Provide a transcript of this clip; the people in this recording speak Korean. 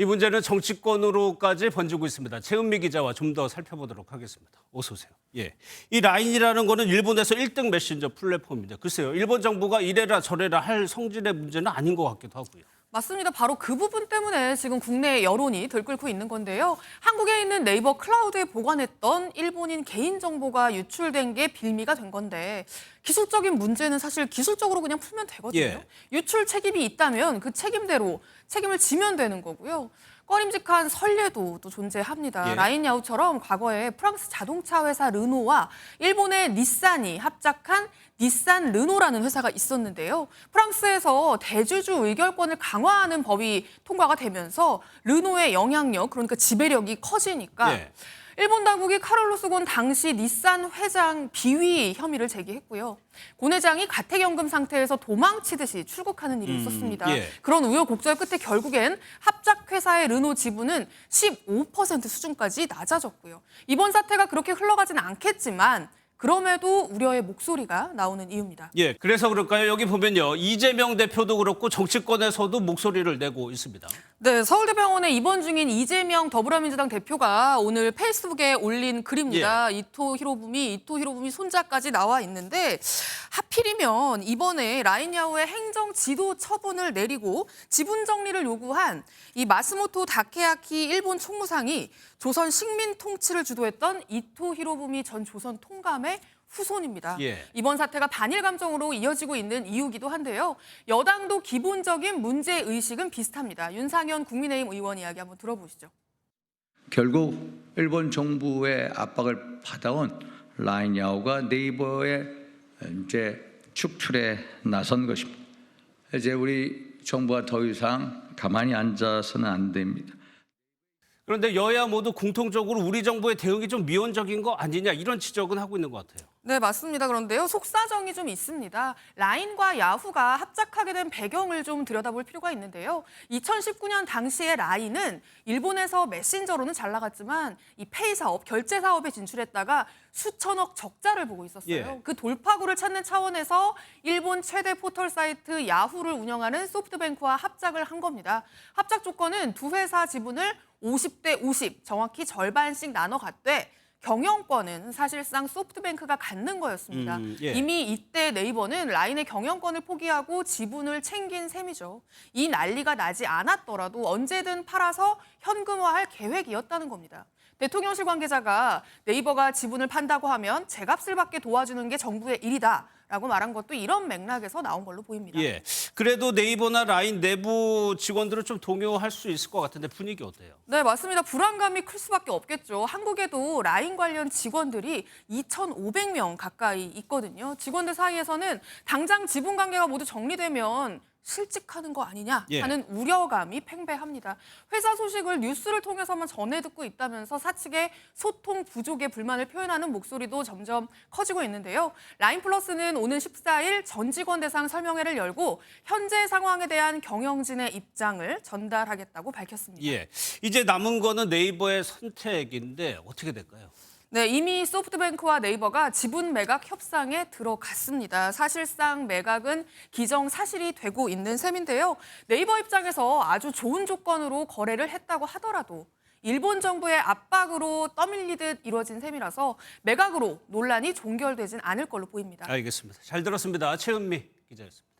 이 문제는 정치권으로까지 번지고 있습니다. 최은미 기자와 좀 더 살펴보도록 하겠습니다. 어서 오세요. 예, 이 라인이라는 거는 일본에서 1등 메신저 플랫폼입니다. 글쎄요, 일본 정부가 이래라 저래라 할 성질의 문제는 아닌 것 같기도 하고요. 맞습니다. 바로 그 부분 때문에 지금 국내 여론이 들끓고 있는 건데요. 한국에 있는 네이버 클라우드에 보관했던 일본인 개인정보가 유출된 게 빌미가 된 건데 기술적인 문제는 사실 기술적으로 그냥 풀면 되거든요. 예. 유출 책임이 있다면 그 책임대로 책임을 지면 되는 거고요. 꺼림직한 선례도 또 존재합니다. 예. 라인야후처럼 과거에 프랑스 자동차 회사 르노와 일본의 닛산이 합작한 닛산 르노라는 회사가 있었는데요. 프랑스에서 대주주 의결권을 강화하는 법이 통과가 되면서 르노의 영향력, 그러니까 지배력이 커지니까 예. 일본 당국이 카를로스 곤 당시 닛산 회장 비위 혐의를 제기했고요. 곤 회장이 가택연금 상태에서 도망치듯이 출국하는 일이 있었습니다. 예. 그런 우여곡절 끝에 결국엔 합작회사의 르노 지분은 15% 수준까지 낮아졌고요. 이번 사태가 그렇게 흘러가지는 않겠지만 그럼에도 우려의 목소리가 나오는 이유입니다. 예, 그래서 그럴까요? 여기 보면요, 이재명 대표도 그렇고 정치권에서도 목소리를 내고 있습니다. 네, 서울대병원에 입원 중인 이재명 더불어민주당 대표가 오늘 페이스북에 올린 글입니다. 이토 히로부미 손자까지 나와 있는데 하필이면 이번에 라인야후의 행정 지도 처분을 내리고 지분 정리를 요구한 이 마스모토 다케야키 일본 총무상이 조선 식민 통치를 주도했던 이토 히로부미 전 조선 통감의 후손입니다. 예. 이번 사태가 반일 감정으로 이어지고 있는 이유기도 한데요. 여당도 기본적인 문제 의식은 비슷합니다. 윤상현 국민의힘 의원 이야기 한번 들어보시죠. 결국 일본 정부의 압박을 받아온 라인야후가 네이버에 이제 축출에 나선 것입니다. 이제 우리 정부가 더 이상 가만히 앉아서는 안 됩니다. 그런데 여야 모두 공통적으로 우리 정부의 대응이 좀 미온적인 거 아니냐 이런 지적은 하고 있는 것 같아요. 네, 맞습니다. 그런데요, 속사정이 좀 있습니다. 라인과 야후가 합작하게 된 배경을 좀 들여다볼 필요가 있는데요. 2019년 당시에 라인은 일본에서 메신저로는 잘 나갔지만 이 페이 사업, 결제 사업에 진출했다가 수천억 적자를 보고 있었어요. 예. 그 돌파구를 찾는 차원에서 일본 최대 포털 사이트 야후를 운영하는 소프트뱅크와 합작을 한 겁니다. 합작 조건은 두 회사 지분을 50대 50, 정확히 절반씩 나눠 갖되 경영권은 사실상 소프트뱅크가 갖는 거였습니다. 예. 이미 이때 네이버는 라인의 경영권을 포기하고 지분을 챙긴 셈이죠. 이 난리가 나지 않았더라도 언제든 팔아서 현금화할 계획이었다는 겁니다. 대통령실 관계자가 네이버가 지분을 판다고 하면 제값을 받게 도와주는 게 정부의 일이다라고 말한 것도 이런 맥락에서 나온 걸로 보입니다. 예, 그래도 네이버나 라인 내부 직원들은 좀 동요할 수 있을 것 같은데 분위기 어때요? 네, 맞습니다. 불안감이 클 수밖에 없겠죠. 한국에도 라인 관련 직원들이 2,500명 가까이 있거든요. 직원들 사이에서는 당장 지분 관계가 모두 정리되면 실직하는 거 아니냐 하는 우려감이 팽배합니다. 회사 소식을 뉴스를 통해서만 전해 듣고 있다면서 사측의 소통 부족에 불만을 표현하는 목소리도 점점 커지고 있는데요. 라인플러스는 오는 14일 전 직원 대상 설명회를 열고 현재 상황에 대한 경영진의 입장을 전달하겠다고 밝혔습니다. 예, 이제 남은 거는 네이버의 선택인데 어떻게 될까요? 네, 이미 소프트뱅크와 네이버가 지분 매각 협상에 들어갔습니다. 사실상 매각은 기정사실이 되고 있는 셈인데요. 네이버 입장에서 아주 좋은 조건으로 거래를 했다고 하더라도 일본 정부의 압박으로 떠밀리듯 이루어진 셈이라서 매각으로 논란이 종결되진 않을 걸로 보입니다. 알겠습니다. 잘 들었습니다. 최은미 기자였습니다.